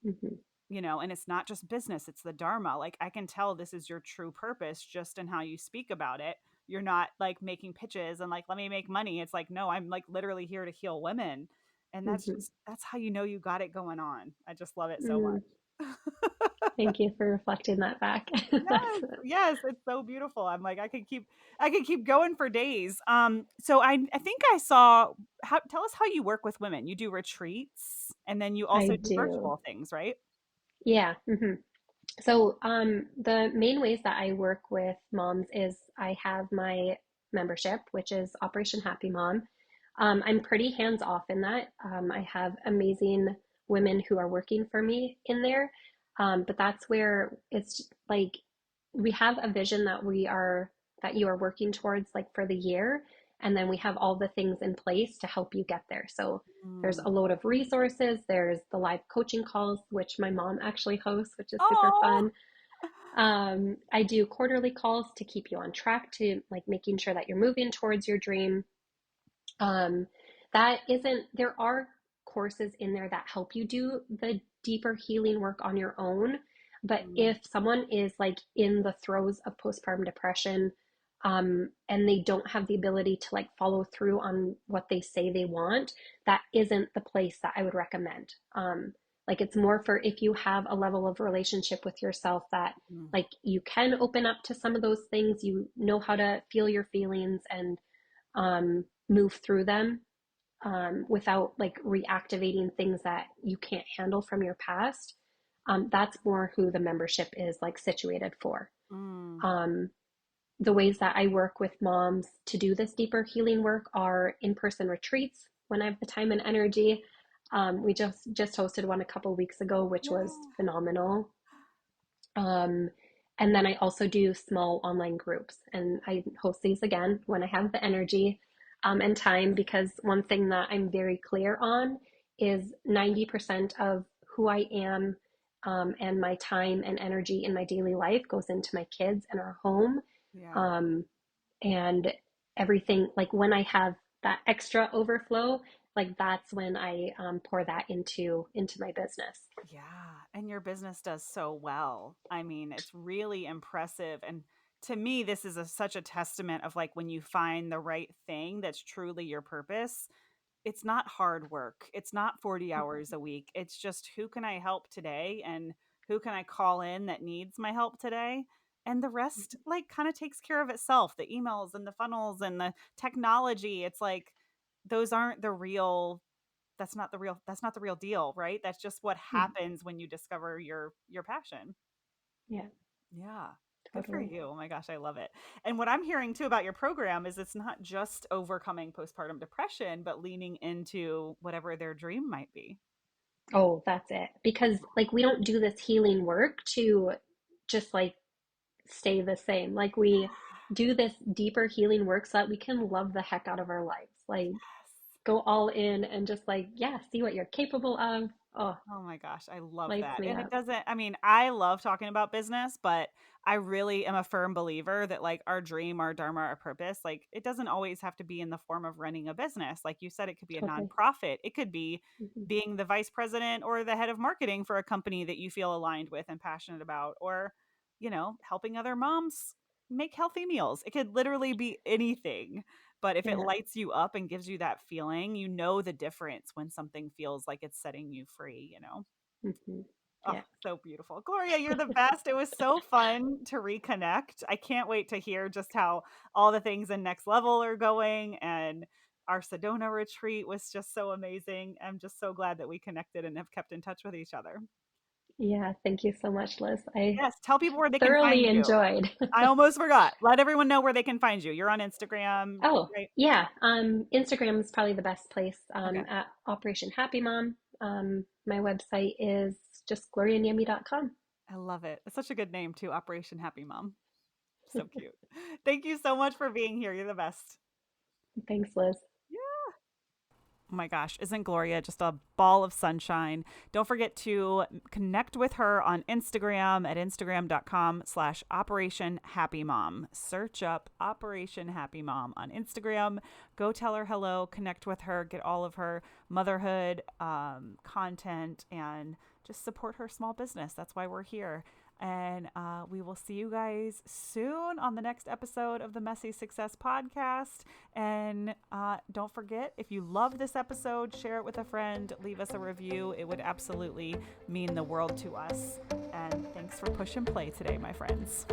S2: Hmm.
S1: and it's not just business, it's the dharma. Like I can tell this is your true purpose just in how you speak about it. You're not like making pitches and like let me make money. It's like no, I'm like literally here to heal women. And
S2: Hmm.
S1: that's how you know you got it going on. I just love it so
S2: Mm,
S1: much.
S2: thank you for reflecting that back. That's
S1: Yes, yes, it's so beautiful. I'm like I could keep going for days. So I think I saw how tell us how you work with women. You do retreats and then you
S2: I
S1: also do
S2: do.
S1: virtual things, right?
S2: Yeah. So, the main ways that I work with moms is I have my membership, which is Operation Happy Mom. I'm pretty hands off in that. I have amazing women who are working for me in there. But that's where it's like we have a vision that you are working towards like for the year. And then we have all the things in place to help you get there. So there's
S1: Mm.
S2: a load of resources. There's the live coaching calls, which my mom actually hosts, which is super
S1: Oh,
S2: fun. I do quarterly calls to keep you on track to like making sure that you're moving towards your dream. Um, that isn't, there are courses in there that help you do the deeper healing work on your own. But
S1: mm,
S2: if someone is like in the throes of postpartum depression, and they don't have the ability to like follow through on what they say they want, that isn't the place that I would recommend. Like it's more for if you have a level of relationship with yourself that
S1: Mm.
S2: like you can open up to some of those things, you know how to feel your feelings and move through them without like reactivating things that you can't handle from your past. That's more who the membership is like situated for.
S1: Mm.
S2: Um, the ways that I work with moms to do this deeper healing work are in-person retreats when I have the time and energy. We just hosted one a couple weeks ago, which was
S1: Yeah.
S2: phenomenal. Um, and then I also do small online groups, and I host these again when I have the energy and time, because one thing that I'm very clear on is 90% of who I am and my time and energy in my daily life goes into my kids and our home.
S1: Yeah.
S2: Um, and everything, like when I have that extra overflow, like that's when I pour that into my business.
S1: Yeah. And your business does so well. I mean, it's really impressive. And to me, this is such a testament of like when you find the right thing that's truly your purpose, it's not hard work. It's not 40 hours a week. It's just who can I help today and who can I call in that needs my help today? And the rest like kind of takes care of itself. The emails and the funnels and the technology. It's like those aren't the real that's not the real deal, right? That's just what
S2: Mhm.
S1: happens when you discover your passion.
S2: Yeah,
S1: Yeah. Good for
S2: totally.
S1: you. Oh my gosh, I love it. And what I'm hearing too about your program is it's not just overcoming postpartum depression, but leaning into whatever their dream might be.
S2: Oh, that's it. Because like we don't do this healing work to just like stay the same. Like we do this deeper healing work so that we can love the heck out of our lives. Like go all in and just like, yeah, see what you're capable of. Oh,
S1: Oh my gosh, I love
S2: lights
S1: that.
S2: me
S1: And it
S2: up.
S1: doesn't, I mean, I love talking about business, but I really am a firm believer that like our dream, our dharma, our purpose, like it doesn't always have to be in the form of running a business. Like you said, it could be a
S2: Totally.
S1: nonprofit, it could be
S2: Hmm.
S1: being the vice president or the head of marketing for a company that you feel aligned with and passionate about, or, helping other moms make healthy meals. It could literally be anything. But if it
S2: Yeah.
S1: lights you up and gives you that feeling, you know the difference when something feels like it's setting you free.
S2: Hmm.
S1: Oh,
S2: Yeah.
S1: so beautiful. Gloria, you're the best. It was so fun to reconnect. I can't wait to hear just how all the things in Next Level are going. And our Sedona retreat was just so amazing. I'm just so glad that we connected and have kept in touch with each other.
S2: Yeah. Thank you so much, Liz. I
S1: Yes, tell people where they can find
S2: thoroughly
S1: you.
S2: enjoyed.
S1: I almost forgot. Let everyone know where they can find you. You're on Instagram,
S2: Oh,
S1: right?
S2: yeah. Instagram is probably the best place
S1: Okay.
S2: at Operation Happy Mom. My website is just glorianiemi.com.
S1: I love it. It's such a good name too, Operation Happy Mom. So cute. Thank you so much for being here. You're the best.
S2: Thanks, Liz.
S1: Oh my gosh, isn't Gloria just a ball of sunshine? Don't forget to connect with her on Instagram at instagram.com/Operation Happy Mom. Search up Operation Happy Mom on Instagram. Go tell her hello, connect with her, get all of her motherhood content, and just support her small business. That's why we're here. And we will see you guys soon on the next episode of the Messy Success Podcast. And don't forget, if you love this episode, share it with a friend, leave us a review. It would absolutely mean the world to us. And thanks for push and play today, my friends.